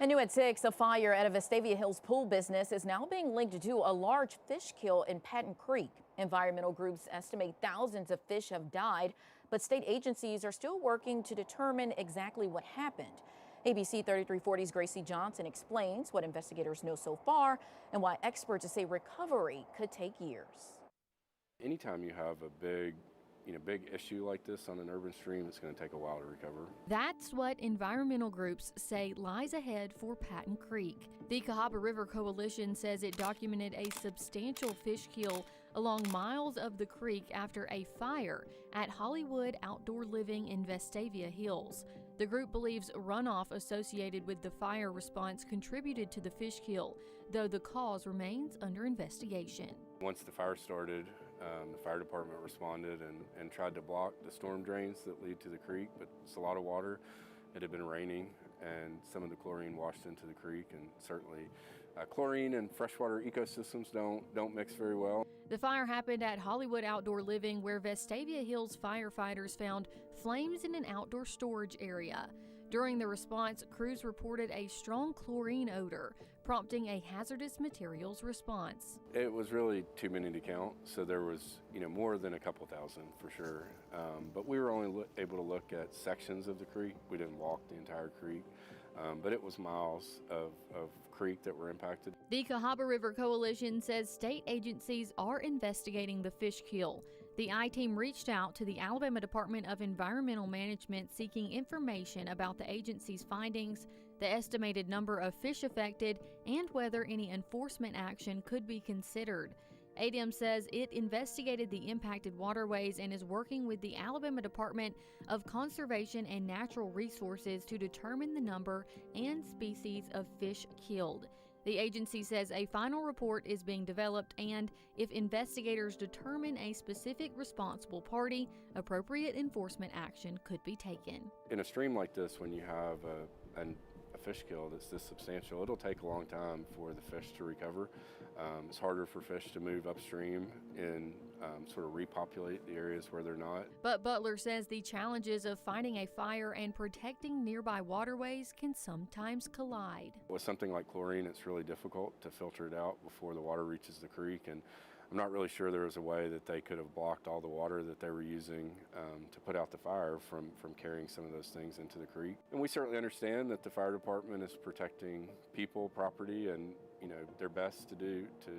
And new at 6, a fire at a Vestavia Hills pool business is now being linked to a large fish kill in Patton Creek. Environmental groups estimate thousands of fish have died, but state agencies are still working to determine exactly what happened. ABC 3340's Gracie Johnson explains what investigators know so far and why experts say recovery could take years. Anytime you have a big issue like this on an urban stream, it's going to take a while to recover. That's what environmental groups say lies ahead for Patton Creek. The Cahaba River Coalition says it documented a substantial fish kill along miles of the creek after a fire at Hollywood Outdoor Living in Vestavia Hills. The group believes runoff associated with the fire response contributed to the fish kill, though the cause remains under investigation. Once the fire started, the fire department responded and tried to block the storm drains that lead to the creek, but it's a lot of water. It had been raining and some of the chlorine washed into the creek, and certainly chlorine and freshwater ecosystems don't mix very well. The fire happened at Hollywood Outdoor Living, where Vestavia Hills firefighters found flames in an outdoor storage area. During the response, crews reported a strong chlorine odor, prompting a hazardous materials response. It was really too many to count, so there was more than a couple thousand for sure. But we were only able to look at sections of the creek. We didn't walk the entire creek, but it was miles of creek that were impacted. The Cahaba River Coalition says state agencies are investigating the fish kill. The I-Team reached out to the Alabama Department of Environmental Management seeking information about the agency's findings, the estimated number of fish affected, and whether any enforcement action could be considered. ADEM says it investigated the impacted waterways and is working with the Alabama Department of Conservation and Natural Resources to determine the number and species of fish killed. The agency says a final report is being developed, and if investigators determine a specific responsible party, appropriate enforcement action could be taken. In a stream like this, when you have a fish kill that's this substantial, it'll take a long time for the fish to recover. It's harder for fish to move upstream and sort of repopulate the areas where they're not. But Butler says the challenges of fighting a fire and protecting nearby waterways can sometimes collide. With something like chlorine, it's really difficult to filter it out before the water reaches the creek, and I'm not really sure there was a way that they could have blocked all the water that they were using to put out the fire from carrying some of those things into the creek. And we certainly understand that the fire department is protecting people, property, and their best to do to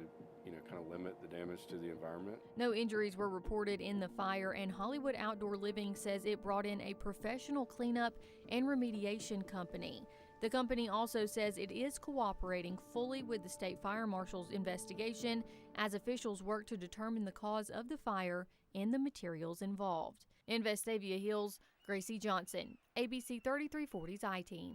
kind of limit the damage to the environment. No injuries were reported in the fire, and Hollywood Outdoor Living says it brought in a professional cleanup and remediation company. The company also says it is cooperating fully with the state fire marshal's investigation as officials work to determine the cause of the fire and the materials involved. In Vestavia Hills, Gracie Johnson, ABC 3340's I-Team.